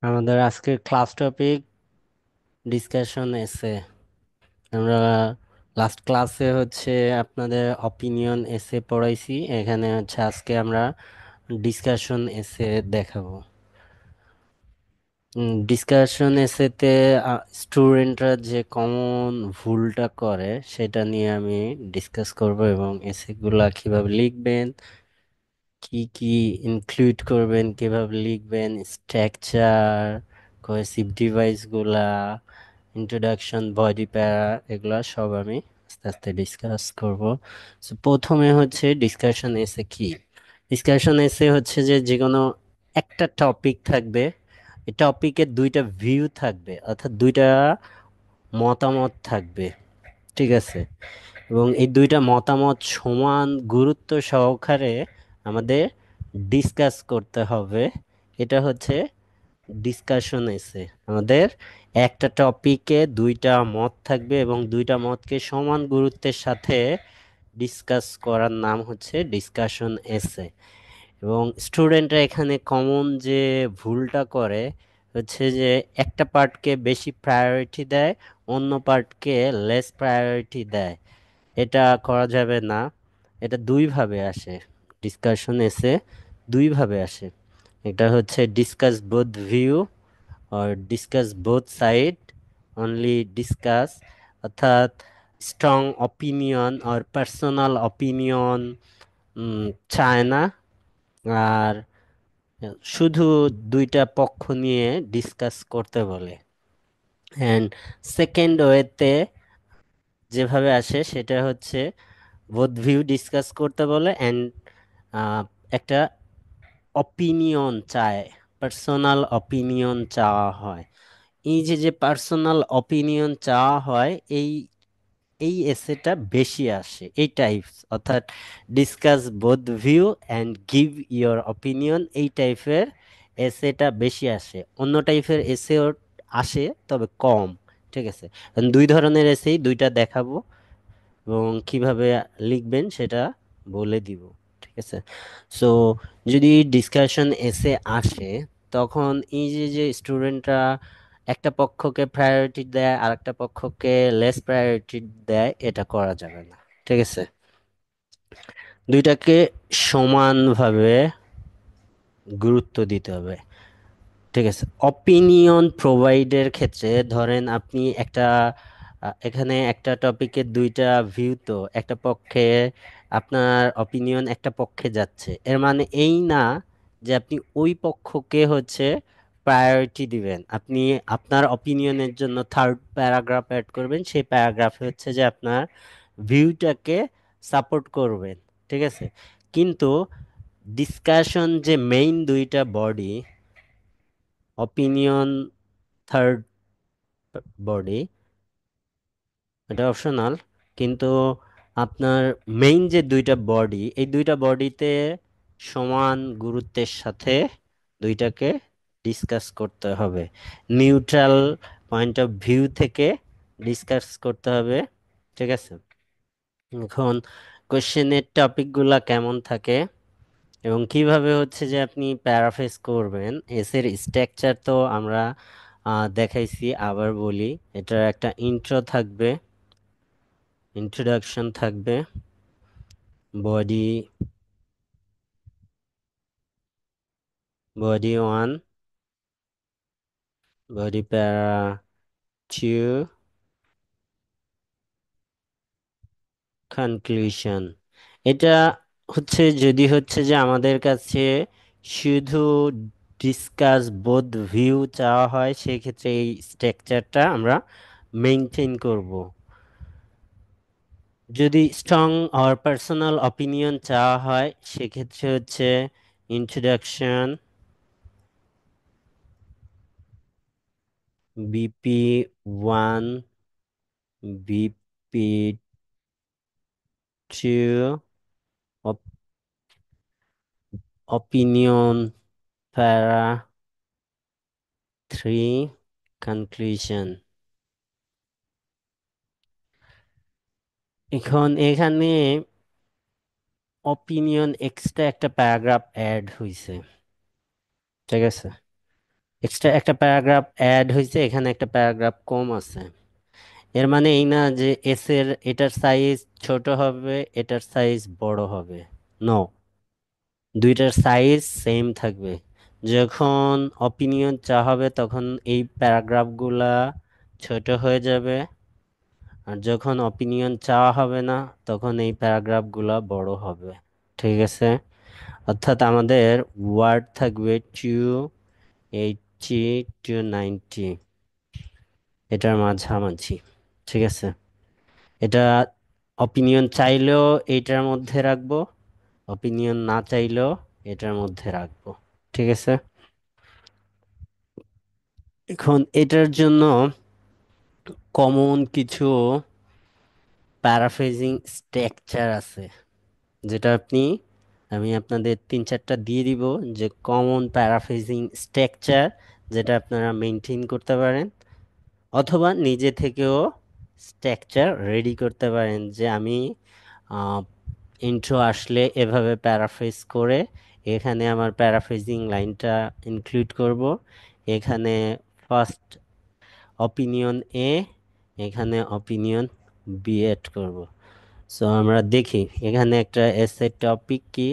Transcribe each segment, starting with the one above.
আমাদের আজকের class topic discussion এসে। আমরা লাস্ট ক্লাসে আপনাদের অপিনিয়ন এসে পড়াইছি। এখানে আজকে আমরা ডিসকাশন এসে দেখাবো। ডিসকাশন এসেতে স্টুডেন্টরা যে কমন ভুলটা করে সেটা নিয়ে আমি ডিসকাস করব, এবং এসেগুলা কিভাবে লিখবেন, কি কি ইনক্লুড করবেন, কিভাবে লিখবেন, স্ট্রাকচার, কোহেসিভ ডিভাইস গুলা, ইন্ট্রোডাকশন, বডি প্যারা, এগুলা সব আমি আস্তে আস্তে ডিসকাস করব। সো প্রথমে ডিসকাশন এসে কি। ডিসকাশন এসে যে যে কোনো একটা টপিক থাকবে, এই টপিকের দুইটা ভিউ থাকবে, অর্থাৎ দুইটা মতামত থাকবে। ঠিক আছে? এবং এই দুইটা মতামত সমান গুরুত্ব সহকারে আমাদের ডিসকাস করতে হবে। এটা ডিসকাশন এসে। আমাদের একটা টপিকে দুইটা মত থাকবে এবং দুইটা মতকে সমান গুরুত্বের সাথে ডিসকাস করার নাম ডিসকাশন এসে। এবং স্টুডেন্টরা এখানে কমন যে ভুলটা করে যে একটা পার্টকে বেশি প্রায়োরিটি দেয়, অন্য পার্টকে লেস প্রায়োরিটি দেয়। এটা করা যাবে না। এটা দুইভাবে আসে। ডিসকাশন এসে দুইভাবে আসে। এটা discuss both view or discuss both side, only discuss, অর্থাৎ strong opinion or personal opinion চায় না। আর শুধু দুইটা পক্ষ নিয়ে ডিসকাস করতে বলে। অ্যান্ড সেকেন্ড ওয়েতে যেভাবে আসে সেটা বোথ ভিউ ডিসকাস করতে বলে, অ্যান্ড একটা অপিনিয়ন চায়, পার্সোনাল অপিনিয়ন চাওয়া হয়। এই যে যে পার্সোনাল অপিনিয়ন চাওয়া হয়, এই এই এসেটা বেশি আসে এই টাইপস, অর্থাৎ discuss both view and give your opinion, এই টাইপের এসেটা বেশি আসে। অন্য টাইপের এসেও আসে, তবে কম। ঠিক আছে? দুই ধরনের এসেই দুইটা দেখাবো, এবং কিভাবে লিখবেন সেটা বলে দিব। ঠিক আছে? সো যদি ডিসকাশন এসে আসে, তখন এই যে যে স্টুডেন্টরা একটা পক্ষকে প্রায়োরিটি দেয় আর একটা পক্ষকে লেস প্রায়োরিটি দেয়, এটা করা যাবে না। ঠিক আছে? দুইটাকে সমানভাবে গুরুত্ব দিতে হবে। ঠিক আছে? অপিনিয়ন প্রোভাইডের ক্ষেত্রে ধরেন আপনি এখানে একটা টপিকের দুইটা ভিউ, তো একটা পক্ষে আপনার অপিনিয়ন একটা পক্ষে যাচ্ছে, এর মানে এই না যে আপনি ওই পক্ষকে প্রায়োরিটি দিবেন। আপনি আপনার অপিনিয়নের জন্য থার্ড প্যারাগ্রাফ অ্যাড করবেন, সেই প্যারাগ্রাফে যে আপনার ভিউটাকে সাপোর্ট করবেন। ঠিক আছে? কিন্তু ডিসকাশন যে মেইন দুইটা বডি, অপিনিয়ন থার্ড বডি, এটা অপশনাল। কিন্তু আপনার মেইন যে দুইটা বডি, এই দুইটা বডিতে সমান গুরুত্বের সাথে দুইটাকে ডিসকাস করতে হবে। নিউট্রাল পয়েন্ট অফ ভিউ থেকে ডিসকাস করতে হবে। ঠিক আছে? এখন কোশ্চেনের টপিকগুলা কেমন থাকে এবং কিভাবে যে আপনি প্যারাফ্রেজ করবেন, এসের স্ট্রাকচার তো আমরা দেখাইছি। আবার বলি, এটার একটা ইন্ট্রো থাকবে, ইন্ট্রোডাকশন থাকবে, body body one, body para two, conclusion. এটা যদি যে আমাদের কাছে শুধু ডিসকাস বোথ ভিউ চাওয়া হয়, সেক্ষেত্রে এই স্ট্রাকচারটা আমরা মেনটেন করব। যদি স্ট্রং অর পার্সোনাল অপিনিয়ন চাওয়া হয়, সেক্ষেত্রে introduction, BP one, BP two, opinion para three, conclusion. এখানে অপিনিয়ন এক্সট্রা একটা প্যারাগ্রাফ অ্যাড হইছে। ঠিক আছে? এক্সট্রা একটা প্যারাগ্রাফ অ্যাড হয়েছে, এখানে একটা প্যারাগ্রাফ কম আছে। এর মানে এই না যে এস এর এটার সাইজ ছোট হবে, এটার সাইজ বড় হবে। নো, দুইটার সাইজ সেম থাকবে। যখন অপিনিয়ন চা হবে তখন এই প্যারাগ্রাফগুলা ছোট হয়ে যাবে, আর যখন অপিনিয়ন চাওয়া হবে না তখন এই প্যারাগ্রাফগুলা বড় হবে। ঠিক আছে? অর্থাৎ আমাদের ওয়ার্ড থাকবে 280 টু 90, এটার মাঝামাঝি। ঠিক আছে? এটা অপিনিয়ন চাইলেও এইটার মধ্যে রাখবো, অপিনিয়ন না চাইলেও এটার মধ্যে রাখবো। ঠিক আছে? এখন এটার জন্য কমন কিছু প্যারাফ্রেজিং স্ট্রাকচার আছে, যেটা আমি আপনাদের তিন চারটা দিয়ে দিব, যে কমন প্যারাফ্রেজিং স্ট্রাকচার যেটা আপনারা মেনটেন করতে পারেন, অথবা নিজে থেকেও স্ট্রাকচার রেডি করতে পারেন, যে আমি ইন্ট্রো আসলে এভাবে প্যারাফ্রেজ করে এখানে আমার প্যারাফ্রেজিং লাইনটা ইনক্লুড করব, এখানে ফার্স্ট অপিনিয়ন এ, এখানে অপিনিয়ন বি এড করব। সো আমরা দেখি এখানে একটা এসে টপিক কি,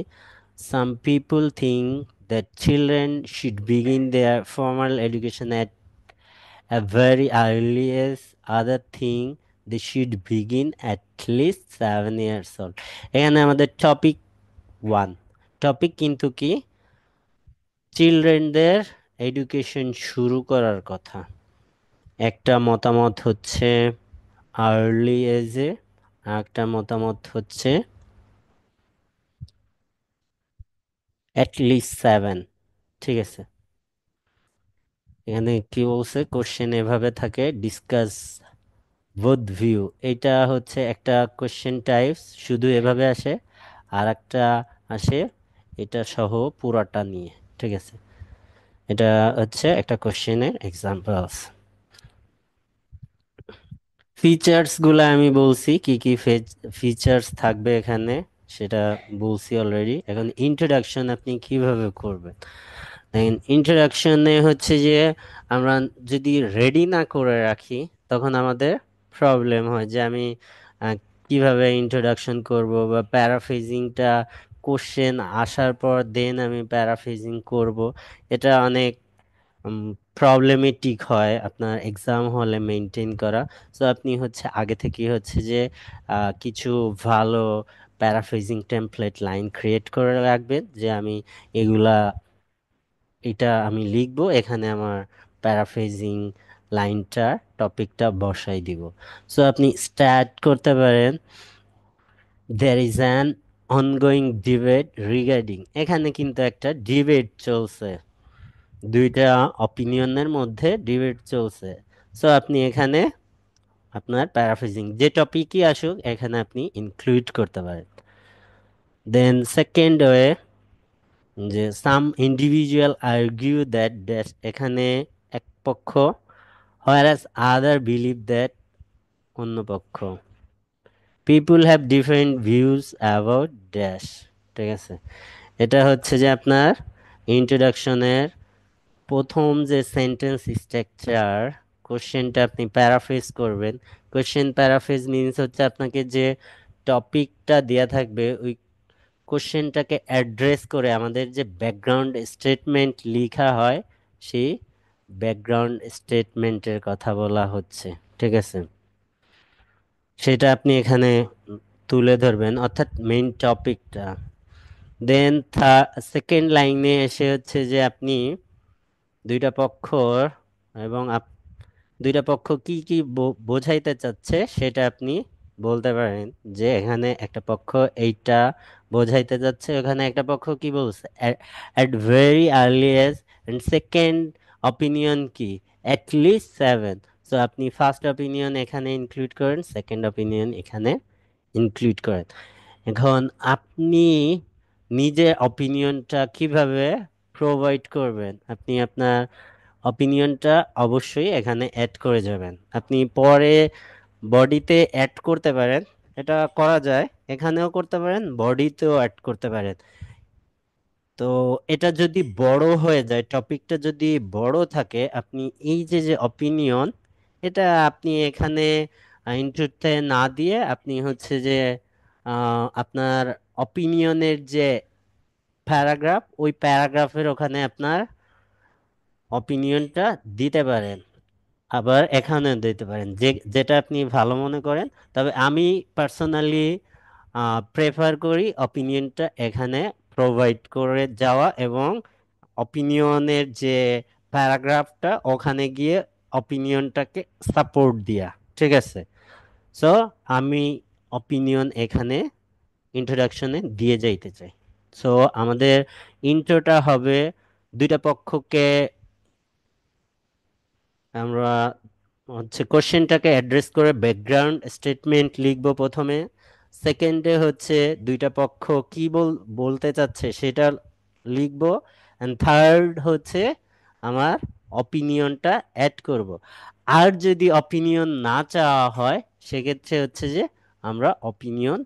some people think that children should begin their formal education at a very early age, other thing they should begin at least 7 years old. এখানে আমাদের টপিক ওয়ান, টপিক কিন্তু কি, চিলড্রেনদের এডুকেশন শুরু করার কথা। একটা মতামত হচ্ছে আর্লি এজে, আর একটা মতামত হচ্ছে অ্যাটলিস্ট 7। ঠিক আছে? এখানে কি বলছে, কোশ্চেন এভাবে থাকে, ডিসকাস বোথ ভিউ। এটা হচ্ছে একটা কোশ্চেন টাইপস, শুধু এভাবে আসে। আর একটা আসে এটা সহ পুরাটা নিয়ে। ঠিক আছে? এটা হচ্ছে একটা কোশ্চেনের এক্সাম্পলস। ফিচার্স গুলা আমি বলছি কি কি ফিচার্স থাকবে এখানে, সেটা বলছি অলরেডি। এখন ইন্ট্রোডাকশন আপনি কিভাবে করবেন, দেখেন ইন্ট্রোডাকশনে হচ্ছে যে আমরা যদি রেডি না করে রাখি তখন আমাদের প্রবলেম হয়, যে আমি আহ, কিভাবে ইন্ট্রোডাকশন করব, বা প্যারাফ্রেজিংটা কোশ্চেন আসার পর দেন আমি প্যারাফ্রেজিং করব। এটা অনেক প্রবলেমেটিক হয় আপনার এক্সাম হলে মেনটেন করা। সো আপনি হচ্ছে আগে থেকে হচ্ছে যে কিছু ভালো প্যারাফ্রেজিং টেমপ্লেট লাইন ক্রিয়েট করে রাখবেন, যে আমি এগুলা, এটা আমি লিখবো, এখানে আমার প্যারাফ্রেজিং লাইনটা, টপিকটা বসাই দিব। সো আপনি স্টার্ট করতে পারেন, there is an ongoing debate regarding, এখানে কিন্তু একটা ডিবেট চলছে, দুইটা অপিনিয়নের মধ্যে ডিবেট চলছে। সো আপনি এখানে আপনার প্যারাফ্রেজিং যে টপিকই আসুক এখানে আপনি ইনক্লুড করতে পারেন। দেন সেকেন্ড ওয়ে, যে সাম ইন্ডিভিজুয়াল আর্গিউ দ্যাট ড্যাশ, এখানে এক পক্ষ, whereas other believe that অন্য পক্ষ, পিপুল have different views about dash. ঠিক আছে? এটা হচ্ছে যে আপনার ইন্ট্রোডাকশনের প্রথম যে সেন্টেন্স স্ট্রাকচার, কোশ্চেনটা আপনি প্যারাফ্রেজ করবেন। কোশ্চেন প্যারাফ্রেজ মিনস হচ্ছে আপনাকে যে টপিকটা দেয়া থাকবে ওই কোশ্চেনটাকে অ্যাড্রেস করে আমাদের যে ব্যাকগ্রাউন্ড স্টেটমেন্ট লেখা হয়, সেই ব্যাকগ্রাউন্ড স্টেটমেন্টের কথা বলা হচ্ছে। ঠিক আছে? সেটা আপনি এখানে তুলে ধরবেন, অর্থাৎ মেইন টপিকটা। দেন সেকেন্ড লাইনে এসে হচ্ছে যে আপনি দুইটা পক্ষ, এবং দুইটা পক্ষ কি কি বোঝাইতে চাচ্ছে সেটা আপনি বলতে পারেন, যে এখানে একটা পক্ষ এইটা বোঝাইতে যাচ্ছে, ওখানে একটা পক্ষ কি বলছে, at very early age, and second opinion কি, অ্যাট লিস্ট 7। সো আপনি ফার্স্ট অপিনিয়ন এখানে ইনক্লুড করেন, সেকেন্ড অপিনিয়ন এখানে ইনক্লুড করেন। এখন আপনি নিজের অপিনিয়নটা কিভাবে প্রোভাইড করবেন, আপনি আপনার অপিনিয়নটা অবশ্যই এখানে অ্যাড করে যাবেন। আপনি পরে বডিতে অ্যাড করতে পারেন, এটা করা যায়, এখানেও করতে পারেন, বডিতেও অ্যাড করতে পারেন। তো এটা যদি বড় হয়ে যায়, টপিকটা যদি বড় থাকে, আপনি এই যে যে অপিনিয়ন, এটা আপনি এখানে ইন্ট্রোতে না দিয়ে আপনি হচ্ছে যে আপনার অপিনিয়নের যে প্যারাগ্রাফ, ওই প্যারাগ্রাফের ওখানে আপনার অপিনিয়নটা দিতে পারেন। আবার এখানে দিতে পারেন, যে যেটা আপনি ভালো মনে করেন। তবে আমি পার্সোনালি প্রেফার করি অপিনিয়নটা এখানে প্রোভাইড করে যাওয়া, এবং অপিনিয়নের যে প্যারাগ্রাফটা ওখানে গিয়ে অপিনিয়নটাকে সাপোর্ট দিয়া। ঠিক আছে? সো আমি অপিনিয়ন এখানে ইন্ট্রোডাকশনে দিয়ে যাইতে চাই। সো আমাদের ইন্ট্রোটা হবে, দুইটা পক্ষকে আমরা হচ্ছে কোশ্চেনটাকে অ্যাড্রেস করে ব্যাকগ্রাউন্ড স্টেটমেন্ট লিখব প্রথমে। সেকেন্ডে হচ্ছে দুইটা পক্ষ কি বলতে চাচ্ছে সেটা লিখব। অ্যান্ড থার্ড হচ্ছে আমার অপিনিয়নটা অ্যাড করব। আর যদি অপিনিয়ন না চাওয়া হয়, সেক্ষেত্রে হচ্ছে যে আমরা অপিনিয়ন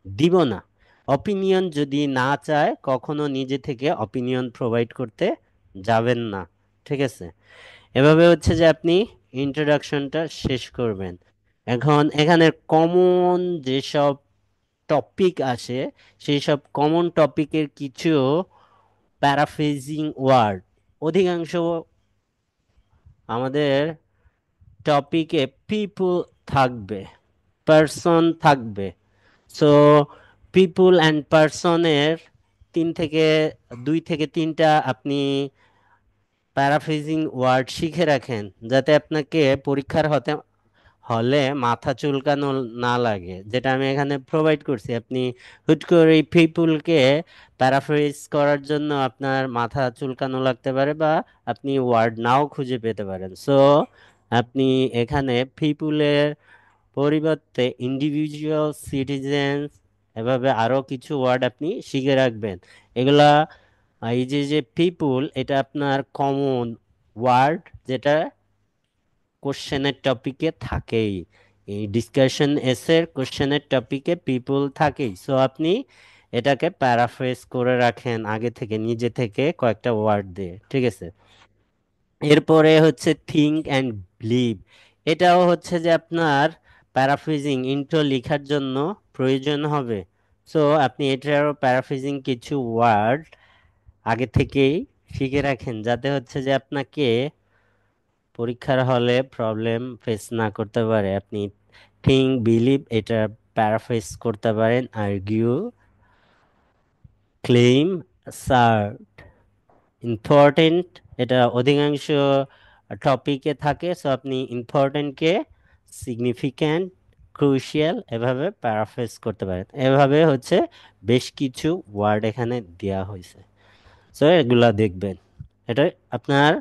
দিব না। অপিনিয়ন যদি না চায়, কখনো নিজে থেকে অপিনিয়ন প্রোভাইড করতে যাবেন না। ঠিক আছে? এভাবে হচ্ছে যে আপনি ইন্ট্রোডাকশনটা শেষ করবেন। এখন এখানে কমন যেসব টপিক আসে, সেই সব কমন টপিকের কিছু প্যারাফ্রেজিং ওয়ার্ড, অধিকাংশ আমাদের টপিকে পিপুল থাকবে, পার্সন থাকবে। সো পিপুল অ্যান্ড পার্সনের দুই থেকে তিনটা আপনি প্যারাফ্রেজিং ওয়ার্ড শিখে রাখেন, যাতে আপনাকে পরীক্ষার হলে মাথা চুলকানো না লাগে। যেটা আমি এখানে প্রোভাইড করছি, আপনি হুট করে এই পিপুলকে প্যারাফ্রেজ করার জন্য আপনার মাথা চুলকানো লাগতে পারে, বা আপনি ওয়ার্ড নাও খুঁজে পেতে পারেন। সো আপনি এখানে পিপুলের পরিবর্তে ইন্ডিভিজুয়াল, সিটিজেন্স, এভাবে আরো কিছু ওয়ার্ড আপনি শিখে রাখবেন। এগুলা এই যে যে পিপুল, এটা আপনার কমন ওয়ার্ড, যেটা কোশ্চেনের টপিকে থাকেই। এই ডিসকাশন এসের কোশ্চেনের টপিকে পিপুল থাকেই। সো আপনি এটাকে প্যারাফ্রেজ করে রাখেন আগে থেকে, নিজে থেকে কয়েকটা ওয়ার্ড দিয়ে। ঠিক আছে? এরপরে হচ্ছে থিঙ্ক অ্যান্ড বিলিভ। এটাও হচ্ছে যে আপনার প্যারাফ্রেজিং ইন্ট্রো লেখার জন্য প্রয়োজন হবে। সো আপনি এটারও প্যারাফ্রেজিং কিছু ওয়ার্ড আগে থেকেই শিখে রাখেন, যাতে হচ্ছে যে আপনাকে পরীক্ষার হলে প্রবলেম ফেস না করতে পারে। আপনি থিঙ্ক, বিলিভ এটা প্যারাফ্রেজ করতে পারেন। আর্গিউ, ক্লেইম, সার্ট, ইম্পর্টেন্ট, এটা অধিকাংশ টপিকে থাকে। সো আপনি ইম্পর্টেন্টকে সিগনিফিক্যান্ট, ক্রুশিয়াল, এভাবে প্যারাফ্রেজ করতে পারেন। এভাবে হচ্ছে বেশ কিছু ওয়ার্ড এখানে দেওয়া হয়েছে। সো এগুলা দেখবেন। এটা আপনার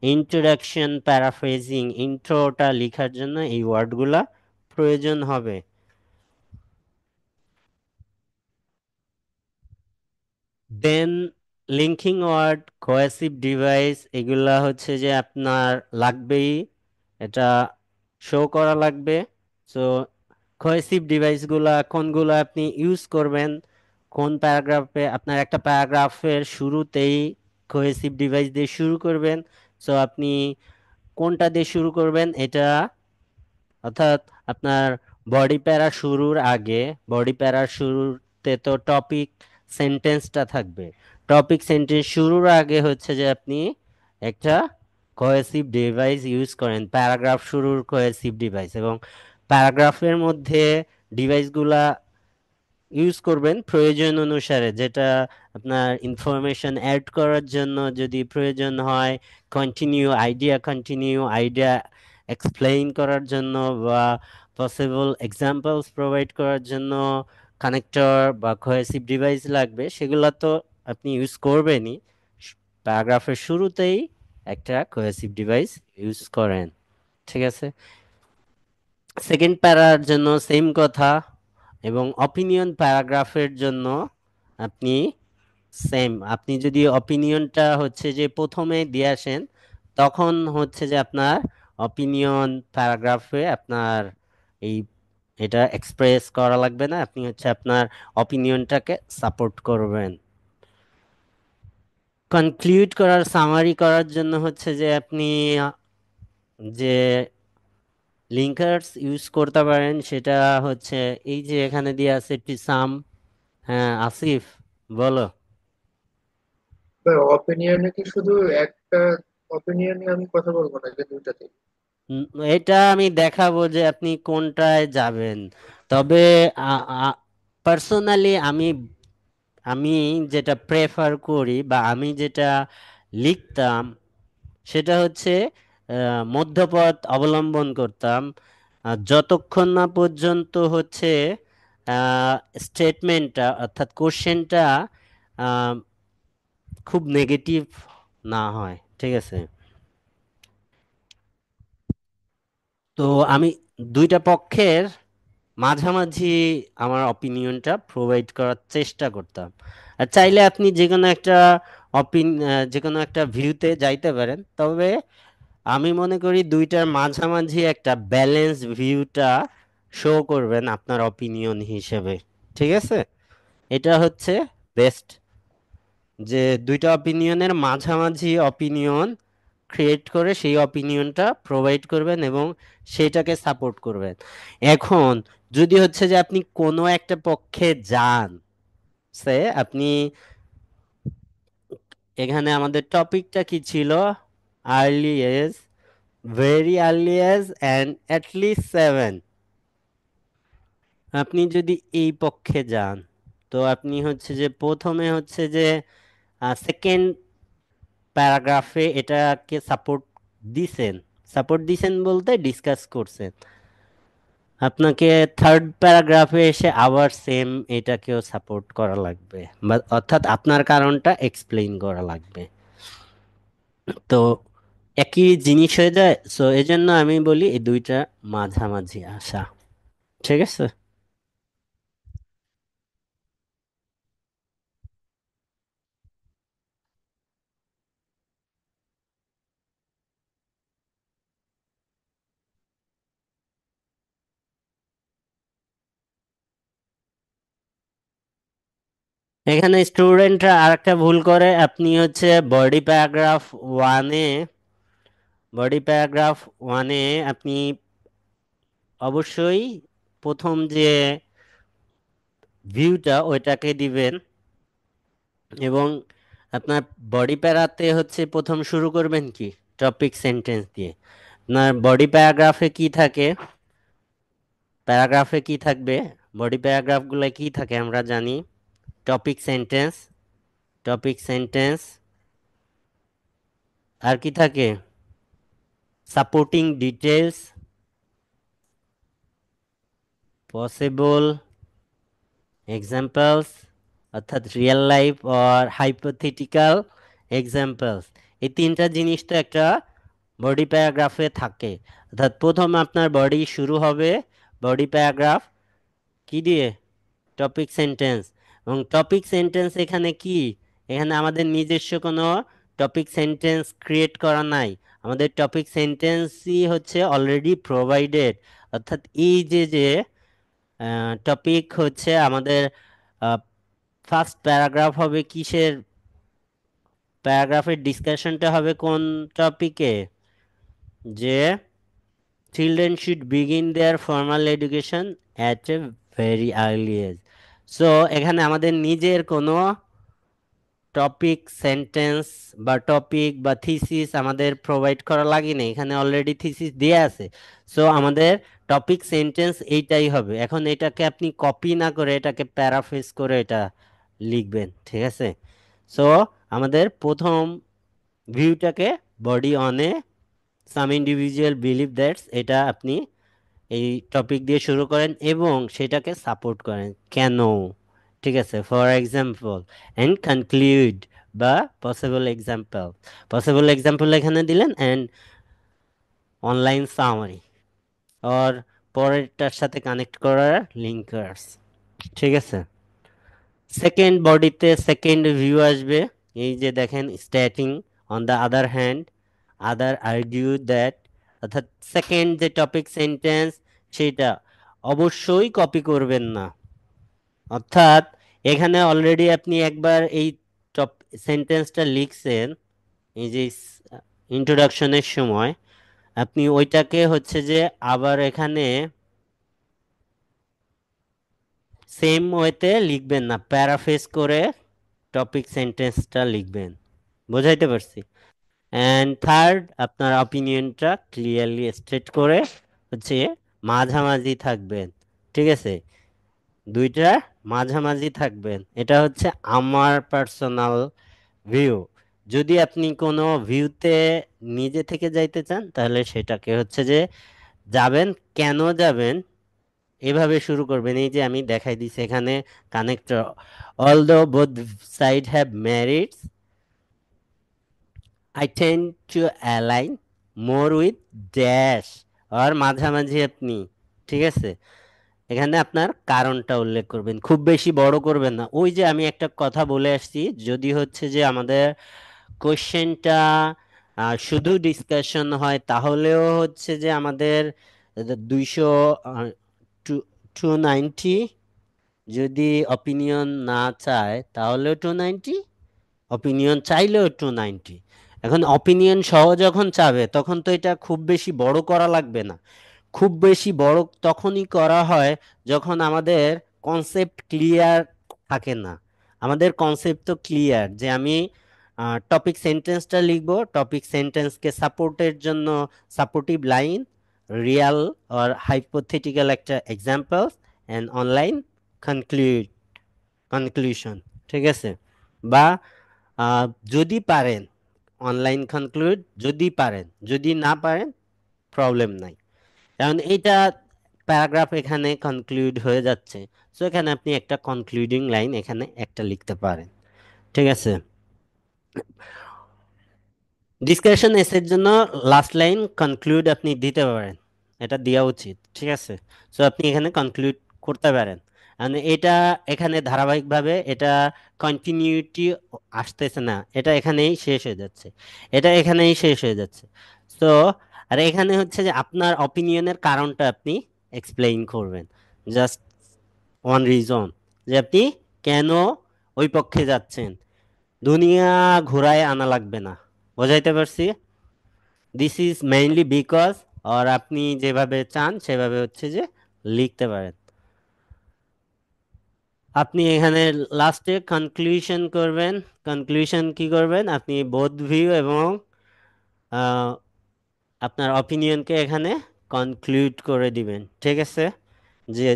ইন্ট্রোডাকশন প্যারাফ্রেজিং ইন্ট্রোটা লেখার জন্য এই ওয়ার্ডগুলা প্রয়োজন হবে। দেন লিঙ্কিং ওয়ার্ড, কোহেসিভ ডিভাইস, এগুলা হচ্ছে যে আপনার লাগবেই, এটা শো করা লাগবে। সো কোহেসিভ ডিভাইসগুলা কোনগুলো আপনি ইউজ করবেন, কোন প্যারাগ্রাফে, আপনার একটা প্যারাগ্রাফের শুরুতেই কোহেসিভ ডিভাইস দিয়ে শুরু করবেন। সো আপনি কোনটা দিয়ে শুরু করবেন, এটা অর্থাৎ আপনার বডি প্যারা শুরুর আগে, বডি প্যারার শুরুতে তো টপিক সেন্টেন্সটা থাকবে। টপিক সেন্টেন্স শুরুর আগে হচ্ছে যে আপনি একটা কোহেসিভ ডিভাইস ইউজ করেন, প্যারাগ্রাফ শুরুর কোহেসিভ ডিভাইস। এবং প্যারাগ্রাফের মধ্যে ডিভাইসগুলা ইউজ করবেন প্রয়োজন অনুসারে, যেটা আপনার ইনফরমেশন অ্যাড করার জন্য যদি প্রয়োজন হয়, কন্টিনিউ আইডিয়া এক্সপ্লেইন করার জন্য, বা পসিবল এক্সাম্পলস প্রোভাইড করার জন্য কানেক্টর বা কোহেসিভ ডিভাইস লাগবে। সেগুলো তো আপনি ইউজ করবেনই। প্যারাগ্রাফের শুরুতেই একটা কোহেসিভ ডিভাইস ইউজ করেন। ঠিক আছে? সেকেন্ড প্যারার জন্য সেম কথা, এবং অপিনিয়ন প্যারাগ্রাফের জন্য আপনি সেম। আপনি যদি অপিনিয়নটা হচ্ছে যে প্রথমে দিয়ে আসেন, তখন হচ্ছে যে আপনার অপিনিয়ন প্যারাগ্রাফে আপনার এই এটা এক্সপ্রেস করা লাগবে না। আপনি হচ্ছে আপনার অপিনিয়নটাকে সাপোর্ট করবেন। কনক্লুড করার সামারি করার জন্য হচ্ছে যে আপনি যে লিঙ্কার্স ইউজ করতে পারেন সেটা হচ্ছে এই যে এখানে দিয়ে আছে সাম। হ্যাঁ আসিফ, বলো। অপিনিয়নে কি শুধু একটা অপিনিয়নে আমি কথা বলবো না, যে দুইটাতে? উম, এটা আমি দেখাবো যে আপনি কোনটায় যাবেন। তবে পার্সোনালি আমি আমি যেটা প্রেফার করি বা আমি যেটা লিখতাম সেটা হচ্ছে মধ্যপথ অবলম্বন করতাম। যতক্ষণ না পর্যন্ত হচ্ছে স্টেটমেন্টটা অর্থাৎ কোশ্চেনটা খুব নেগেটিভ না হয়, ঠিক আছে। তো আমি দুইটা পক্ষের মাঝামাঝি আমার অপিনিয়নটা প্রোভাইড করার চেষ্টা করতাম। আর চাইলে আপনি যে কোনো একটা ভিউতে যাইতে পারেন, তবে আমি মনে করি দুইটার মাঝামাঝি একটা ব্যালেন্স ভিউটা শো করবেন আপনার অপিনিয়ন হিসেবে, ঠিক আছে। এটা হচ্ছে বেস্ট, যে দুইটা অপিনিয়নের মাঝামাঝি অপিনিয়ন ক্রিয়েট করে সেই অপিনিয়নটা প্রোভাইড করবেন এবং সেটাকে সাপোর্ট করবেন। এখন যদি হচ্ছে যে আপনি কোনো একটা পক্ষে যান, সে আপনি এখানে আমাদের টপিকটা কি ছিল, early age, very early age and at least 7। আপনি যদি এই পক্ষে যান তো আপনি হচ্ছে যে প্রথমে হচ্ছে যে সেকেন্ড প্যারাগ্রাফে এটাকে দিছেন সাপোর্ট দিছেন বলতে ডিসকাস করছেন। আপনাকে থার্ড প্যারাগ্রাফে এসে আবার সেম এটাকেও সাপোর্ট করা লাগবে, বা অর্থাৎ আপনার কারণটা এক্সপ্লেইন করা লাগবে। তো একই জিনিস হয়ে যায়, সো এই জন্য আমি বলি এই দুইটা মাঝামাঝি আসা, ঠিক আছে। এখানে স্টুডেন্টরা আরেকটা ভুল করে, আপনি হচ্ছে ওয়ানে বডি প্যারাগ্রাফ ওয়ানে আপনি অবশ্যই প্রথম যে ভিউটা ওইটাকে দিবেন, এবং আপনার বডি প্যারাতে হচ্ছে প্রথম শুরু করবেন কি টপিক সেন্টেন্স দিয়ে। আপনার বডি প্যারাগ্রাফে কি থাকে, প্যারাগ্রাফে কি থাকবে, বডি প্যারাগ্রাফগুলো কি থাকে আমরা জানি, টপিক সেন্টেন্স, টপিক সেন্টেন্স, আর কি থাকে, সাপোর্টিং ডিটেলস, পসিবল এক্সাম্পলস, অর্থাৎ real life or hypothetical examples. এই তিনটা জিনিস তো একটা বডি প্যারাগ্রাফে থাকে। অর্থাৎ প্রথম আপনার বডি শুরু হবে বডি প্যারাগ্রাফ কি দিয়ে, টপিক সেন্টেন্স। এবং টপিক সেন্টেন্স এখানে কি, এখানে আমাদের নিজস্ব কোনো টপিক সেন্টেন্স ক্রিয়েট করা নাই, আমাদের টপিক সেন্টেন্সই হচ্ছে অলরেডি প্রোভাইডেড। অর্থাৎ এই যে টপিক হচ্ছে আমাদের ফার্স্ট প্যারাগ্রাফ হবে কিসের, প্যারাগ্রাফের ডিসকাশনটা হবে কোন টপিকে, যে children should begin their formal education at a very early age. So এখানে আমাদের নিজের কোনো টপিক সেন্টেন্স বা টপিক বা থিসিস আমাদের প্রোভাইড করা লাগে না, এখানে অলরেডি থিসিস দেয়া আছে। সো আমাদের টপিক সেন্টেন্স এইটাই হবে। এখন এটাকে আপনি কপি না করে এটাকে প্যারাফ্রেজ করে এটা লিখবেন, ঠিক আছে। সো আমাদের প্রথম ভিউটাকে body on a some individual believe that's, এটা আপনি এই টপিক দিয়ে শুরু করেন এবং সেটাকে সাপোর্ট করেন কেন, ঠিক আছে। ফর এক্সাম্পল অ্যান্ড কনক্লুড বা পসিবল এক্সাম্পল, পসিবল এক্সাম্পল এখানে দিলেন অ্যান্ড অনলাইন সামারি অর পরেরটার সাথে কানেক্ট করার লিঙ্কার্স, ঠিক আছে। সেকেন্ড বডিতে সেকেন্ড ভিউ আসবে, এই যে দেখেন stating on the other hand, other argue that, অর্থাৎ সেকেন্ড যে টপিক সেন্টেন্স সেটা অবশ্যই কপি করবেন না। অর্থাৎ এখানে অলরেডি আপনি একবার এই সেন্টেন্সটা লিখছেন এই যে ইন্ট্রোডাকশনের সময়, আপনি ওইটাকে হচ্ছে যে আবার এখানে সেম ওয়েতে লিখবেন না, প্যারাফ্রেজ করে টপিক সেন্টেন্সটা লিখবেন। বোঝাইতে পারছি? অ্যান্ড থার্ড, আপনার অপিনিয়নটা ক্লিয়ারলি স্টেট করে হচ্ছে মাঝামাঝি থাকবেন। ঠিক আছে? দুইটা মাঝামাঝি থাকবেন, এটা হচ্ছে আমার পার্সোনাল ভিউ। যদি আপনি কোনো ভিউতে নিজে থেকে যাইতে চান তাহলে সেটাকে হচ্ছে যে যাবেন, কেন যাবেন এভাবে শুরু করবেন। এই যে আমি দেখাই দিছি এখানে connector, although both side have merits, I tend to align more with dash, আর মাঝামাঝি আপনি। ঠিক আছে? এখানে আপনার কারণটা উল্লেখ করবেন, খুব বেশি বড় করবেন না। ওই যে আমি একটা কথা বলে আসছি, যদি হচ্ছে যে আমাদের কোশ্চেনটা শুধু ডিসকাশন হয় তাহলেও হচ্ছে যে আমাদের 200, টু 290, যদি অপিনিয়ন না চায় তাহলেও 290, অপিনিয়ন চাইলেও 290। এখন অপিনিয়ন সহ যখন চাবে তখন তো এটা খুব বেশি বড় করা লাগবে না। খুব বেশি বড় তখনই করা হয় যখন আমাদের কনসেপ্ট ক্লিয়ার থাকে না। আমাদের কনসেপ্ট তো ক্লিয়ার যে আমি টপিক সেন্টেন্সটা লিখব, টপিক সেন্টেন্সকে সাপোর্টের জন্য সাপোর্টিভ লাইন, রিয়াল আর হাইপোথেটিক্যাল একটা example, and online conclude conclusion. ঠিক আছে? বা আহ, যদি পারেন অনলাইন কনক্লুড, যদি পারেন, যদি না পারেন প্রবলেম নাই। কারণ এইটা প্যারাগ্রাফ এখানে কনক্লুড হয়ে যাচ্ছে, সো এখানে আপনি একটা কনক্লুডিং লাইন এখানে একটা লিখতে পারেন। ঠিক আছে? ডিসকাশন এসের জন্য লাস্ট লাইন কনক্লুড আপনি দিতে পারেন, এটা দেওয়া উচিত। ঠিক আছে? সো আপনি এখানে কনক্লুড করতে পারেন। মানে এটা এখানে ধারাবাহিকভাবে এটা কন্টিনিউটি আসতেছে না, এটা এখানেই শেষ হয়ে যাচ্ছে, এটা এখানেই শেষ হয়ে যাচ্ছে। সো আর এখানে হচ্ছে যে আপনার অপিনিয়নের কারণটা আপনি এক্সপ্লেইন করবেন, জাস্ট ওয়ান রিজন, যে আপনি কেন ওই পক্ষে যাচ্ছেন। দুনিয়া ঘুরায় আনা লাগবে না। বোঝাইতে পারছি? দিস ইজ মেইনলি বিকজ, আর আপনি যেভাবে চান সেভাবে হচ্ছে যে লিখতে পারেন। আপনি এখানে লাস্টে কনক্লুশন করবেন। কনক্লুশন কি করবেন? আপনি বোথ ভিউ এবং আহ, আপনার অপিনিয়নকে এখানে কনক্লুড করে দিবেন। ঠিক আছে? যে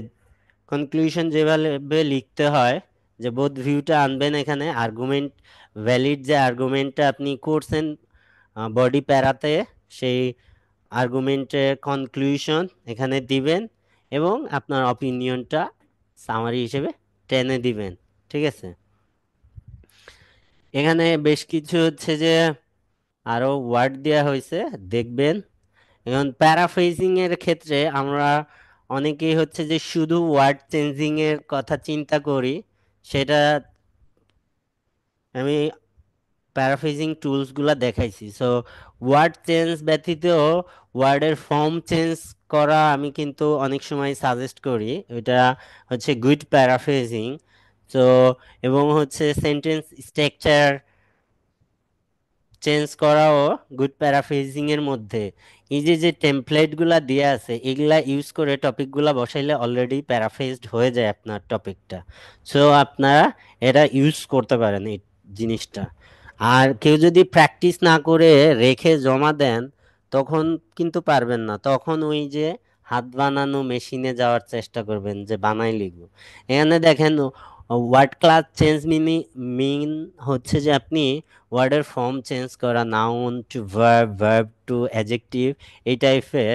কনক্লুশন যেভাবে লিখতে হয়, যে বোথ ভিউটা আনবেন এখানে, আর্গুমেন্ট ভ্যালিড যে আর্গুমেন্টটা আপনি করছেন বডি প্যারাতে, সেই আর্গুমেন্টের কনক্লুশন এখানে দিবেন এবং আপনার অপিনিয়নটা সামারি হিসেবে টেনে দিবেন। ঠিক আছে? এখানে বেশ কিছু হচ্ছে যে আরো ওয়ার্ড দেওয়া হয়েছে, দেখবেন। এখন প্যারাফ্রেজিং এর ক্ষেত্রে আমরা অনেকেই হচ্ছে যে শুধু ওয়ার্ড চেঞ্জিং এর কথা চিন্তা করি, সেটা আমি প্যারাফ্রেজিং টুলসগুলো দেখাইছি। সো ওয়ার্ড চেঞ্জ ব্যতীত ওয়ার্ডের ফর্ম চেঞ্জ করা আমি কিন্তু অনেক সময় সাজেস্ট করি, ওইটা হচ্ছে গুড প্যারাফ্রেজিং। তো এবং হচ্ছে সেন্টেন্স স্ট্রাকচার চেঞ্জ করাও গুড প্যারাফ্রেজিং এর মধ্যে। এই যে যে টেমপ্লেটগুলা দেয়া আছে এগুলা ইউজ করে টপিকগুলা বসাইলে অলরেডি প্যারাফ্রেজড হয়ে যায় আপনার টপিকটা। সো আপনারা এটা ইউজ করতে পারেন এই জিনিসটা। আর কেউ যদি প্র্যাকটিস না করে রেখে জমা দেন তখন কিন্তু পারবেন না, তখন ওই যে হাত বানানো মেশিনে যাওয়ার চেষ্টা করবেন যে বানাই লিখবো। এখানে দেখেন ওয়ার্ড ক্লাস চেঞ্জ মিন হচ্ছে যে আপনি ওয়ার্ডের ফর্ম চেঞ্জ করা, noun to verb, verb to adjective, এই টাইপের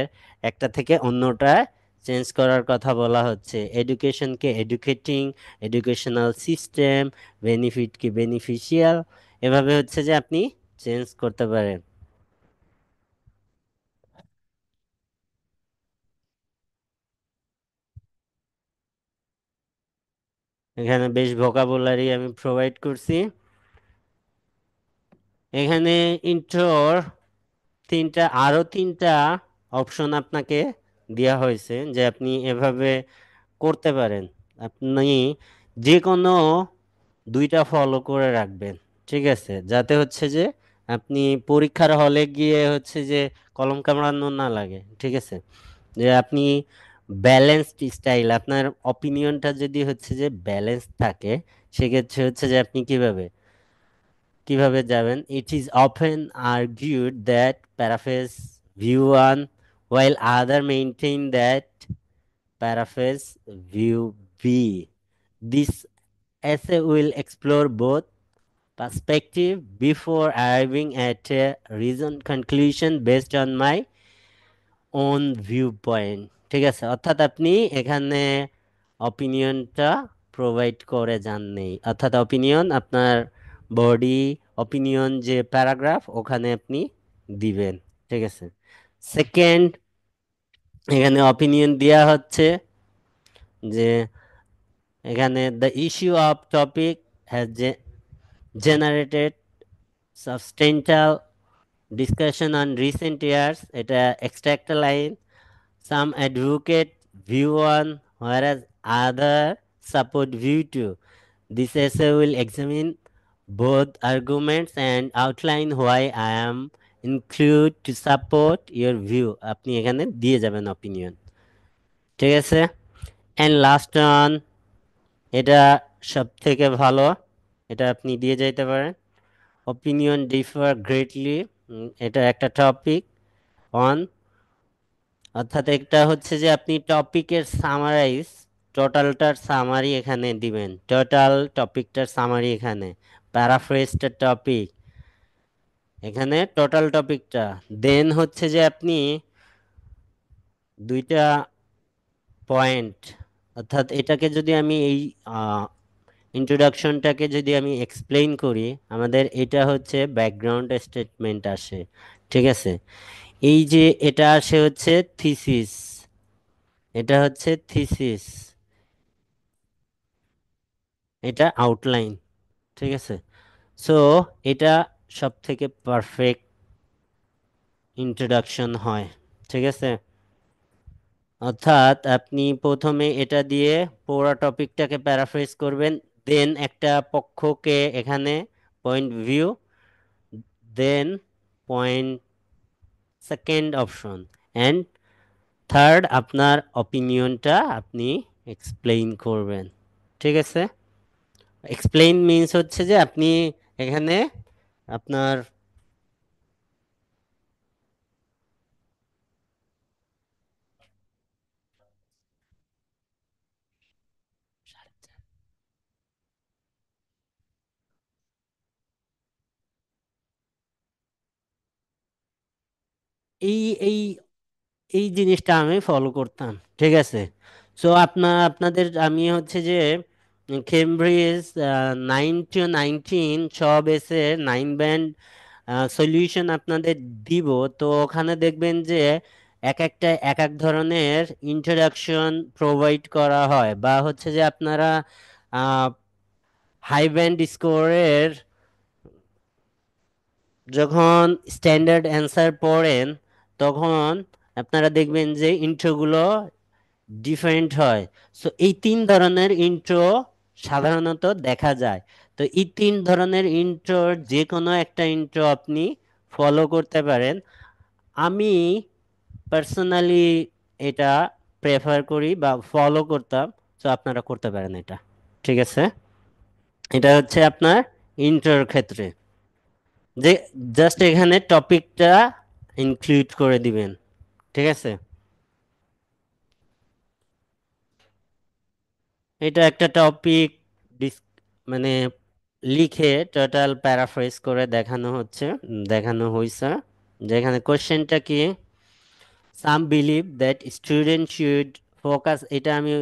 একটা থেকে অন্যটা চেঞ্জ করার কথা বলা হচ্ছে। এডুকেশনকে এডুকেটিং, এডুকেশনাল সিস্টেম, বেনিফিটকে বেনিফিশিয়াল, এভাবে হচ্ছে যে আপনি চেঞ্জ করতে পারেন। এখানে বেশ ভোকাবুলারি আমি প্রোভাইড করছি। এখানে ইন্ট্রোর তিনটা অপশন আপনাকে দেওয়া হয়েছে যে আপনি এভাবে করতে পারেন। আপনি যে কোনো দুইটা ফলো করে রাখবেন। ঠিক আছে, যাতে হচ্ছে যে আপনি পরীক্ষার হলে গিয়ে হচ্ছে যে কলম কামড়ানো না লাগে, ঠিক আছে। যে আপনি ব্যালেন্সড স্টাইল, আপনার অপিনিয়নটা যদি হচ্ছে যে ব্যালেন্স থাকে, সেক্ষেত্রে হচ্ছে যে আপনি কিভাবে কিভাবে যাবেন। It is often argued that paraphrase view one while other maintain that paraphrase view B. This essay will explore both perspective before arriving at a reasoned conclusion based on my own viewpoint. ঠিক আছে, অর্থাৎ আপনি এখানে অপিনিয়নটা provide করে যান নেই, অর্থাৎ opinion আপনার বডি অপিনিয়ন যে প্যারাগ্রাফ ওখানে আপনি দিবেন। ঠিক আছে। সেকেন্ড, এখানে অপিনিয়ন দেওয়া হচ্ছে যে এখানে the issue of topic has generated substantial discussion on recent years. এটা extract a line. Some advocate view one, whereas other support view two. This essay will examine both arguments and outline why I am include to support your view. আপনি এখানে দিয়ে যাবেন opinion। ঠিক আছে। and last one, এটা সব থেকে ভালো, এটা আপনি দিয়ে যাইতে পারেন। opinion differ greatly। এটা একটা টপিক অন, অর্থাৎ একটা হচ্ছে যে আপনি টপিকের সামারাইজ, টোটালটার সামারি এখানে দিবেন, টোটাল টপিকটার সামারি এখানে, প্যারাফ্রেজটার টপিক এখানে, টোটাল টপিকটা। দেন হচ্ছে যে আপনি দুইটা পয়েন্ট, অর্থাৎ এটাকে যদি আমি এই ইন্ট্রোডাকশনটাকে যদি আমি এক্সপ্লেইন করি, আমাদের এটা হচ্ছে ব্যাকগ্রাউন্ড স্টেটমেন্ট আসে। ঠিক আছে। এই যে এটা আসে হচ্ছে থিসিস, এটা হচ্ছে থিসিস, এটা আউটলাইন। ঠিক আছে। সো এটা সব থেকে পারফেক্ট ইন্ট্রোডাকশন হয়। ঠিক আছে। অর্থাৎ আপনি প্রথমে এটা দিয়ে পুরো টপিকটাকে প্যারাফ্রেজ করবেন, দেন একটা পক্ষকে এখানে point view, then point second option, and third আপনার অপিনিয়নটা আপনি এক্সপ্লেইন করবেন। ঠিক আছে। এক্সপ্লেইন মিন্স হচ্ছে যে আপনি এখানে আপনার এই এই এই জিনিসটা আমি ফলো করতাম। ঠিক আছে। সো আপনাদের আমি হচ্ছে যে কেমব্রিজ 9 to 19 সব এসে 9 ব্যান্ড সলিউশন আপনাদের দিব। তো ওখানে দেখবেন যে এক একটা এক এক ধরনের ইন্ট্রোডাকশন প্রোভাইড করা হয়, বা হচ্ছে যে আপনারা হাই ব্যান্ড স্কোরের যখন স্ট্যান্ডার্ড অ্যান্সার পড়েন, তখন আপনারা দেখবেন যে ইন্ট্রোগুলো ডিফারেন্ট হয়। সো এই তিন ধরনের ইন্ট্রো সাধারণত দেখা যায়। তো এই তিন ধরনের ইন্ট্রোর যে কোনো একটা ইন্ট্রো আপনি ফলো করতে পারেন। আমি পার্সোনালি এটা প্রেফার করি বা ফলো করতাম। সো আপনারা করতে পারেন এটা। ঠিক আছে। এটা হচ্ছে আপনার ইন্ট্রোর ক্ষেত্রে, যে জাস্ট এখানে টপিকটা ইনক্লুড করে দিবেন। ঠিক আছে। এটা একটা টপিক মানে লিখে টোটাল প্যারাফ্রেজ করে দেখানো হচ্ছে, দেখানো হয়েছে। যেখানে কোশ্চেনটা কি, some believe that student should focus, এটা আমি,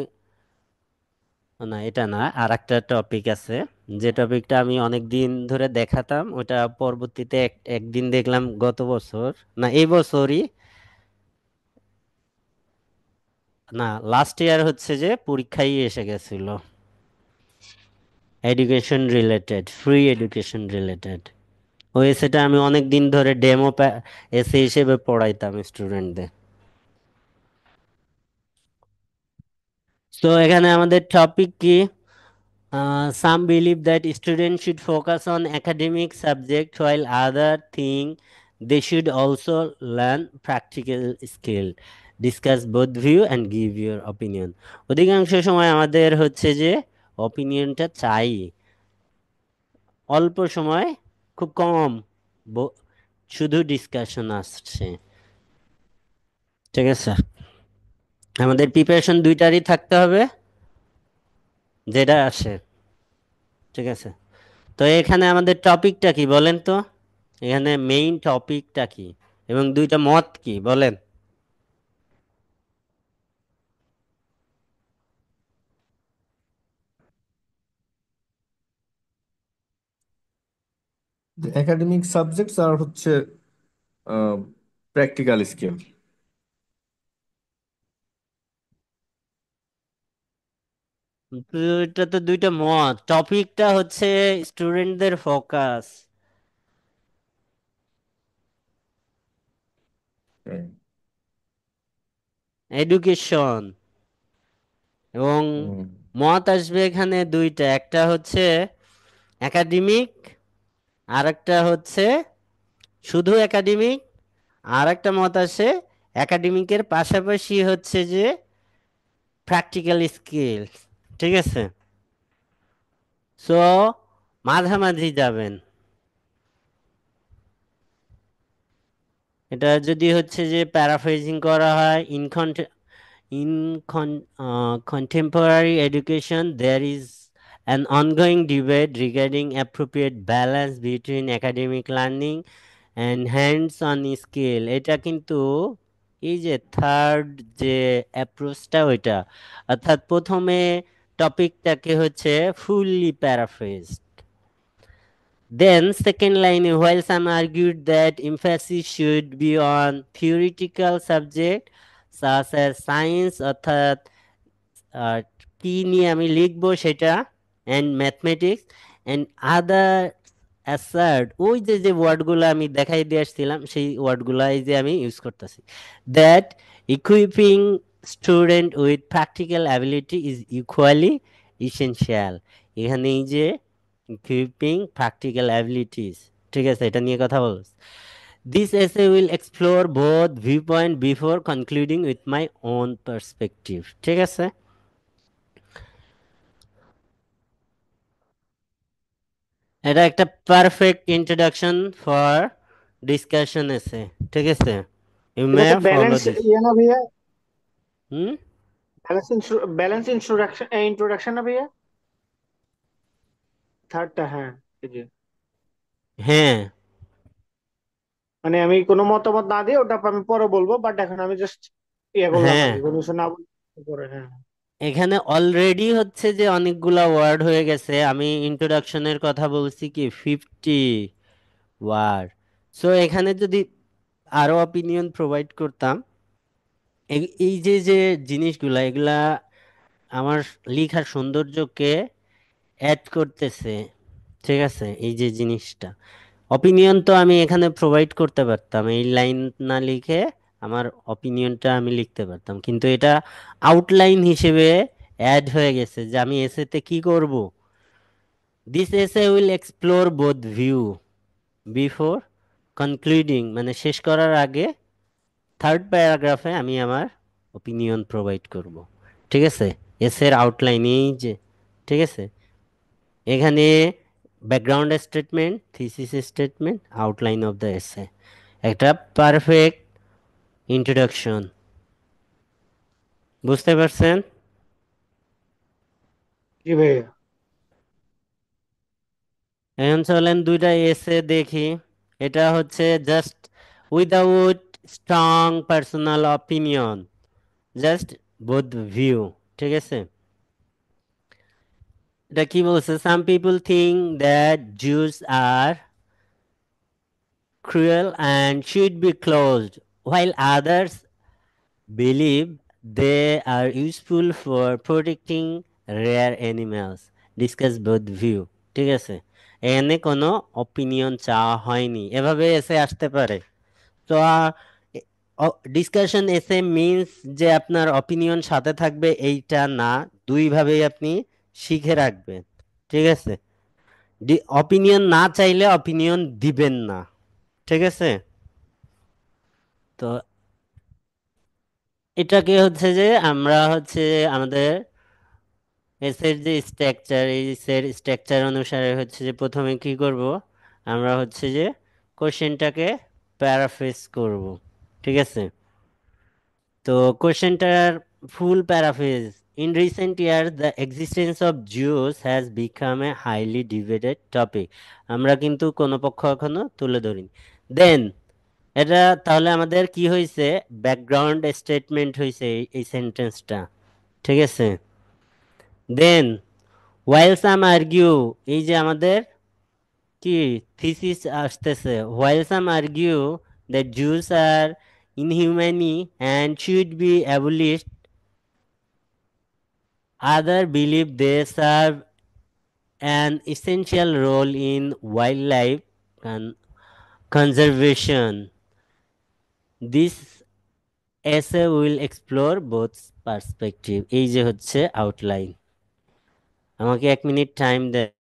না এটা না, আর একটা টপিক আছে, যে টপিকটা আমি অনেক দিন ধরে দেখাতাম, ওটা পরবর্তীতে একদিন দেখলাম গত বছর, না এই বছরই, না লাস্ট ইয়ার হচ্ছে যে পরীক্ষায় এসে গেছিল, education related, free education related. ওই সেটা আমি অনেক দিন ধরে ডেমো এসে হিসেবে পড়াইতাম স্টুডেন্টদের। তো এখানে আমাদের টপিক কি, Some believe that students should focus on academic subject while other think they should also learn practical skill. Discuss both view and give your opinion. অধিকাংশ সময় আমাদের হচ্ছে যে অপিনিয়নটা চাই, অল্প সময়, খুব কম, ব- শুধু ডিসকাশন আসছে। ঠিক আছে, আমাদের প্রিপারেশন দুইটারই থাকতে হবে, যেটা আসে। ঠিক আছে, তো এখানে আমাদের টপিকটা কি বলেন তো, এখানে মেইন টপিকটা কি এবং দুইটা মত কি বলেন। একাডেমিক সাবজেক্টস আর হচ্ছে প্র্যাকটিক্যাল স্কিল। তো এটা তো দুইটা মত, টপিকটা হচ্ছে স্টুডেন্টদের ফোকাস, এডুকেশন, এবং মত আসবে এখানে দুইটা, একটা হচ্ছে একাডেমিক, আর একটা হচ্ছে শুধু একাডেমিক, আর একটা মত আছে একাডেমিকের পাশাপাশি হচ্ছে যে প্র্যাকটিক্যাল স্কিল। ঠিক আছে, সো মাঝামাঝি যাবেন। এটা যদি হচ্ছে যে প্যারাফ্রেজিং করা হয়, in contemporary education there is an ongoing debate regarding appropriate balance between academic learning and hands-on skill। এটা কিন্তু এই যে থার্ড যে অ্যাপ্রোচটা ওইটা, অর্থাৎ প্রথমে টপিকটাকে হচ্ছে fully paraphrase, then, second line, while some argued that emphasis should be on theoretical subject such as science অর্থাৎ আহ, কি নিয়ে আমি লিখবো সেটা, and mathematics and other assert, ওই যে যে ওয়ার্ডগুলো আমি দেখাই দিয়ে আসছিলাম সেই ওয়ার্ডগুলাই যে আমি ইউজ করতেছি, that equipping student with practical ability is equally essential। এখানে এই যে equipping practical abilities, ঠিক আছে, এটা নিয়ে কথা বলছি। This essay will explore both viewpoint before concluding with my own perspective। ঠিক আছে, এটা একটা পারফেক্ট ইন্ট্রোডাকশন ফর ডিসকাশন এসে। ঠিক আছে, ইউ এটা মে তো ফলো ব্যালেন্স দিস। ইয়ে না ভাইয়া? হুম। ব্যালেন্স ইন্ট্রোডাকশন ইন্ট্রোডাকশন না ভাইয়া? থার্ডটা, হ্যাঁ। এই যে হ্যাঁ। মানে আমি কোনো মতামত না দিয়ে ওটা আমি পরে বলবো, বাট এখন আমি জাস্ট ইয়ে করলাম আর হ্যাঁ, কি, কোনো কিছু না বলে পরে। হ্যাঁ, এখানে অলরেডি হচ্ছে যে অনেকগুলা ওয়ার্ড হয়ে গেছে, আমি ইন্ট্রোডাকশনের কথা বলছি কি 50 ওয়ার্ড। সো এখানে যদি আরো অপিনিয়ন প্রোভাইড করতাম, এই যে যে জিনিসগুলা এগুলা আমার লেখার সৌন্দর্যকে অ্যাড করতেছে। ঠিক আছে, এই যে জিনিসটা, অপিনিয়ন তো আমি এখানে প্রোভাইড করতে পারতাম, এই লাইন না লিখে আমার অপিনিয়নটা আমি লিখতে পারতাম, কিন্তু এটা আউটলাইন হিসেবে অ্যাড হয়ে গেছে যে আমি এসেতে কি করব। দিস এসে will explore both view before concluding, মানে শেষ করার আগে থার্ড প্যারাগ্রাফে আমি আমার ওপিনিয়ন প্রোভাইড করব। ঠিক আছে, এসের আউটলাইন এই যে। ঠিক আছে, এখানে background statement, thesis statement, outline of the essay, একটা পারফেক্ট ইন্ট্রোডাকশন। বুঝতে পারছেন? জি ভাইয়া। এখন চলেন দুইটা এসে দেখি। এটা হচ্ছে just without strong personal opinion, just both view. ঠিক আছে, এটা কি বলছে, some people think that zoos are cruel and should be closed, while others believe they are useful for protecting rare animals. Discuss both view। ঠিক আছে, এখানে কোনো opinion চাওয়া হয়নি, এভাবে এসে আসতে পারে। তো ডিসকাশন এসে মিন্স যে আপনার অপিনিয়ন সাথে থাকবে এইটা না, দুইভাবেই আপনি শিখে রাখবেন। ঠিক আছে, অপিনিয়ন না চাইলে অপিনিয়ন দিবেন না, ঠিক আছে। তো এটাকে হচ্ছে যে আমরা হচ্ছে আমাদের এসের যে স্ট্রাকচার, এই স্ট্রাকচার অনুসারে হচ্ছে যে প্রথমে কি করব, আমরা হচ্ছে যে কোশ্চেনটাকে প্যারাফ্রেজ করব, ঠিক আছে। তো কোশ্চেনটার full paraphrase: in recent year the existence of zoos has become a highly debated topic. আমরা কিন্তু কোনো পক্ষ এখনো তুলে ধরিনি। দেন এটা তাহলে আমাদের কি হয়েছে, ব্যাকগ্রাউন্ড স্টেটমেন্ট হয়েছে এই সেন্টেন্সটা, ঠিক আছে। দেন while some argue, এই যে আমাদের কি থিসিস আসতেছে, while some argue that Jews are inhumane and should be abolished, other believe they serve an essential role in wildlife con- conservation. This essay will explore both perspective। এই যে হচ্ছে outline. আমাকে 1 minute time দেয়।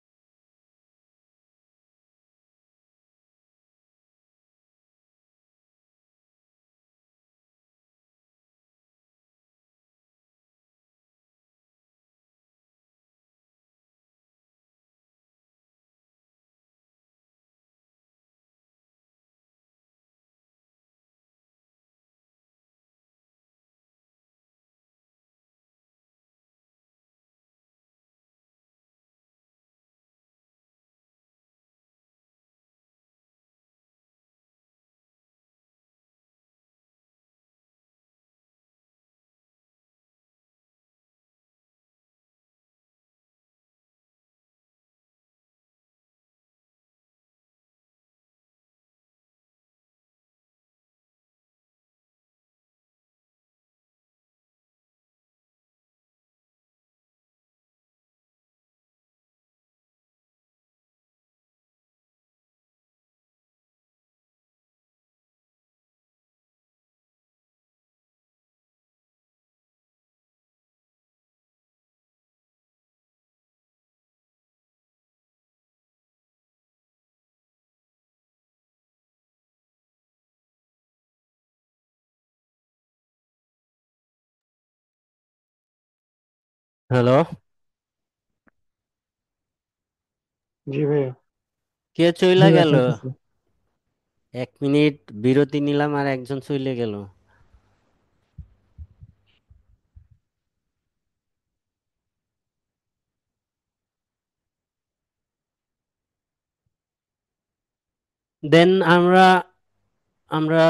Hello, জি ভাইয়া। কে চইলা জি ভাই গেল? শুনতেছি। 1 মিনিট বিরতি নিলাম আর একজন চলে গেল। দেন আমরা আমরা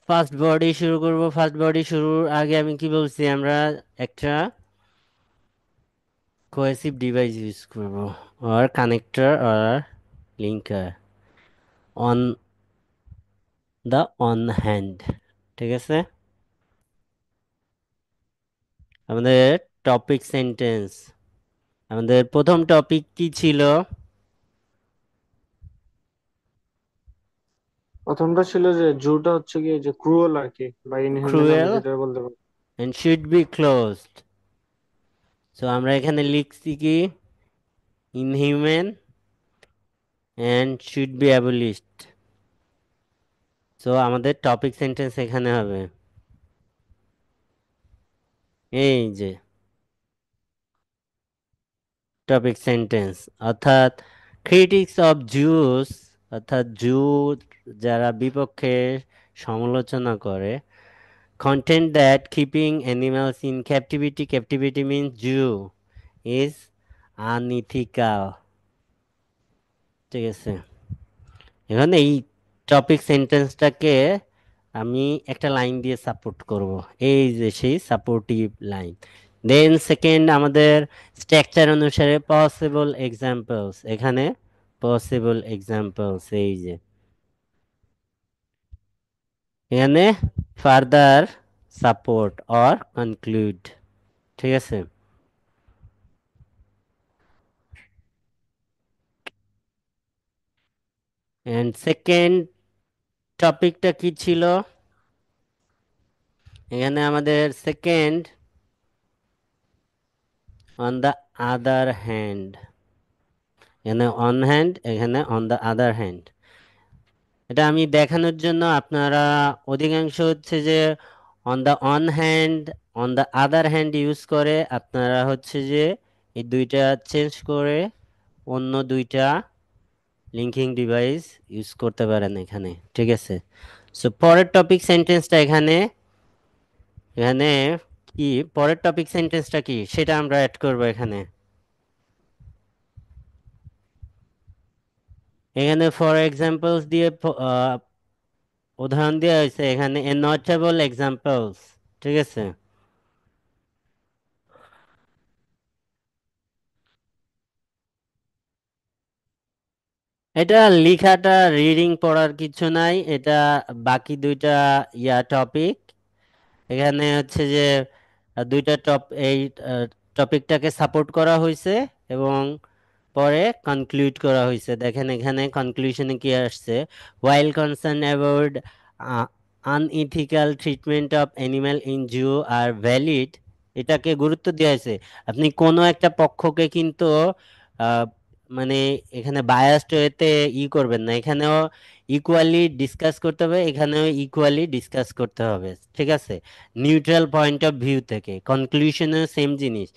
ফার্স্ট বডি শুরু করব। ফার্স্ট বডি শুরুর আগে আমি কি বলছি, আমরা একটা কোহেসিভ ডিভাইস ইউজ করব, আর কানেক্টর আর linker on the on hand, ঠিক আছে। আমাদের টপিক সেন্টেন্স, আমাদের প্রথম টপিক কি ছিল? প্রথমটা ছিল যে জুটা হচ্ছে কি যে ক্রুয়েল আর কি, বা ইনহিউম্যান আমরা ক্রুয়েল যেটা বলতে পারি। And should be closed. So আমরা এখানে লিখছি কি, inhuman and should be abolished. So আমাদের টপিক সেন্টেন্স এখানে হবে এই যে টপিক সেন্টেন্স, অর্থাৎ ক্রিটিক্স অফ জুস, অর্থাৎ জু যারা বিপক্ষে সমালোচনা করে, contend that keeping animals in captivity, captivity means zoo, is unethical, ঠিক আছে। এখন এই টপিক সেন্টেন্সটাকে আমি একটা লাইন দিয়ে সাপোর্ট করব, এই যে সেই সাপোর্টিভ লাইন। দেন সেকেন্ড, আমাদের স্ট্রাকচার অনুসারে পসিবল এক্সাম্পলস, এখানে পসিবল এক্সাম্পলস, এই যে এখানে ফার্দার সাপোর্ট অর কনক্লুড, ঠিক আছে। এন্ড সেকেন্ড টপিকটা কি ছিল, এখানে আমাদের second on the other hand, এখানে অন হ্যান্ড, এখানে অন দ্য আদার হ্যান্ড। এটা আমি দেখানোর জন্য আপনারা অধিকাংশ হচ্ছে যে on the on hand, on the other hand use করে, আপনারা হচ্ছে যে এই দুইটা চেঞ্জ করে অন্য দুইটা লিঙ্কিং ডিভাইস ইউজ করতে পারেন এখানে, ঠিক আছে। সো পরের টপিক সেন্টেন্সটা এখানে, এখানে কি পরের টপিক সেন্টেন্সটা কি সেটা আমরা অ্যাড করব এখানে। এখানে ফর এক্সাম্পলস দিয়ে উদাহরণ দেওয়া হয়েছে এখানে, এ নোটেবল এক্সাম্পলস, ঠিক আছে। এটা লেখাটা রিডিং পড়ার কিছু নাই, এটা বাকি দুইটা টপিক এখানে হচ্ছে যে দুইটা এই টপিকটাকে সাপোর্ট করা হয়েছে এবং পরে কনক্লুড করা হয়েছে। দেখেন এখানে কনক্লুশনে কি আসছে, while concern about unethical treatment of animal in zoo are valid, এটাকে গুরুত্ব দেওয়া হয়েছে। আপনি কোনো একটা পক্ষকে কিন্তু আহ, মানে এখানে বায়াসড হতে করবেন না, এখানেও ইকুয়ালি ডিসকাস করতে হবে, এখানেও ইকুয়ালি ডিসকাস করতে হবে, ঠিক আছে। নিউট্রাল পয়েন্ট অফ ভিউ থেকে। কনক্লুশনের সেম জিনিস,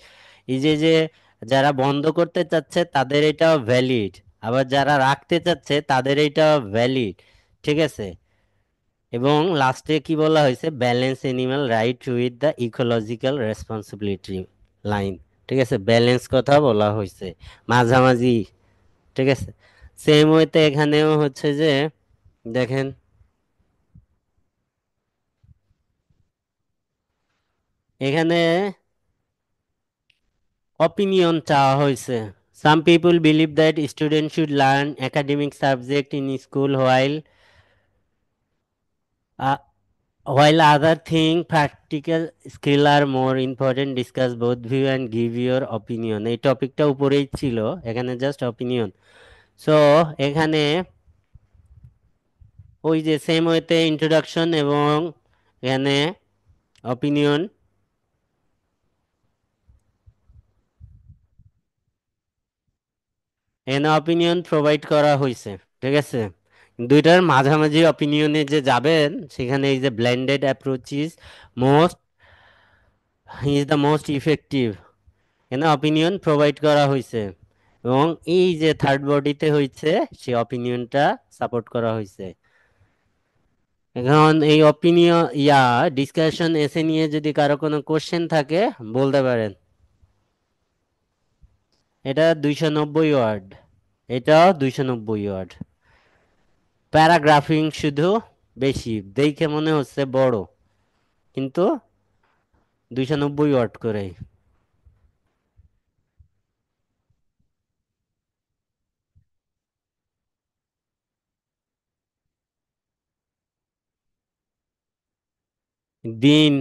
এই যে যে যারা বন্ধ করতে চাচ্ছে তাদের এটাও ভ্যালিড, আবার যারা রাখতে চাচ্ছে তাদের এটাও ভ্যালিড, ঠিক আছে। এবং লাস্টে কি বলা হয়েছে, balance animal right with the ecological responsibility line, ঠিক আছে। ব্যালেন্স কথা বলা হয়েছে, মাঝামাঝি, ঠিক আছে। সেম ওয়েতে এখানেও হচ্ছে যে দেখেন এখানে অপিনিয়ন চাওয়া হয়েছে। Some people believe that students should learn academic subject in school uh, while other think practical skill are more important. Discuss both view and give your opinion. এই টপিকটা উপরেই ছিল, এখানে জাস্ট অপিনিয়ন। সো এখানে ওই যে সেম ওয়েতে introduction এবং এখানে অপিনিয়ন, এখানে অপিনিয়ন প্রোভাইড করা হয়েছে, ঠিক আছে। দুইটার মাঝামাঝি অপিনিয়নে যে যাবেন সেখানে এই যে blended approach most is the most effective, এখানে অপিনিয়ন প্রোভাইড করা হয়েছে এবং এই যে থার্ড বডিতে হয়েছে সেই অপিনিয়নটা সাপোর্ট করা হয়েছে। এখন এই অপিনিয়ন ডিসকাশন এসে নিয়ে যদি কারো কোনো কোশ্চেন থাকে বলতে পারেন। এটা 290 ওয়ার্ড, এটাও 290 ওয়ার্ড। প্যারাগ্রাফিং শুধু বেশি দেখে মনে হচ্ছে বড়, কিন্তু 290 ওয়াট করে। দিন,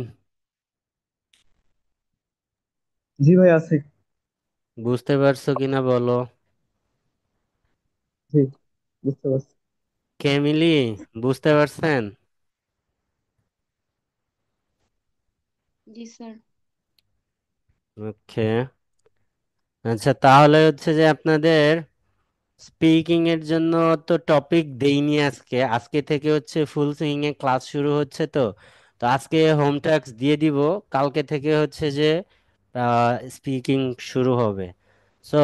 জি ভাই আছে। বুঝতে পারছো কিনা বলো। জি, বুঝতে পারছি। ক্যামিলি, বুঝতে পারছেন? জি স্যার। ওকে, আচ্ছা তাহলে হচ্ছে যে আপনাদের স্পিকিং এর জন্য তো টপিক দেইনি আজকে, আজকে থেকে হচ্ছে ফুল সুইং এ ক্লাস শুরু হচ্ছে। তো তো আজকে হোম টাস্ক দিয়ে দিব, কালকে থেকে হচ্ছে যে স্পিকিং শুরু হবে। সো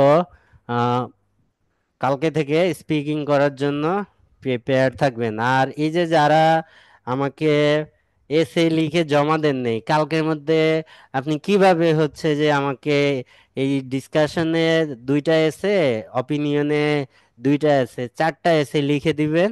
কালকে থেকে স্পিকিং করার জন্য প্রিপেয়ার থাকবেন। আর এই যে যারা আমাকে এসে লিখে জমা দেন নেই কালকের মধ্যে, আপনি কিভাবে হচ্ছে যে আমাকে এই ডিসকাশনে দুইটা এসে, অপিনিয়নে দুইটা এসে, চারটা এসে লিখে দিবেন,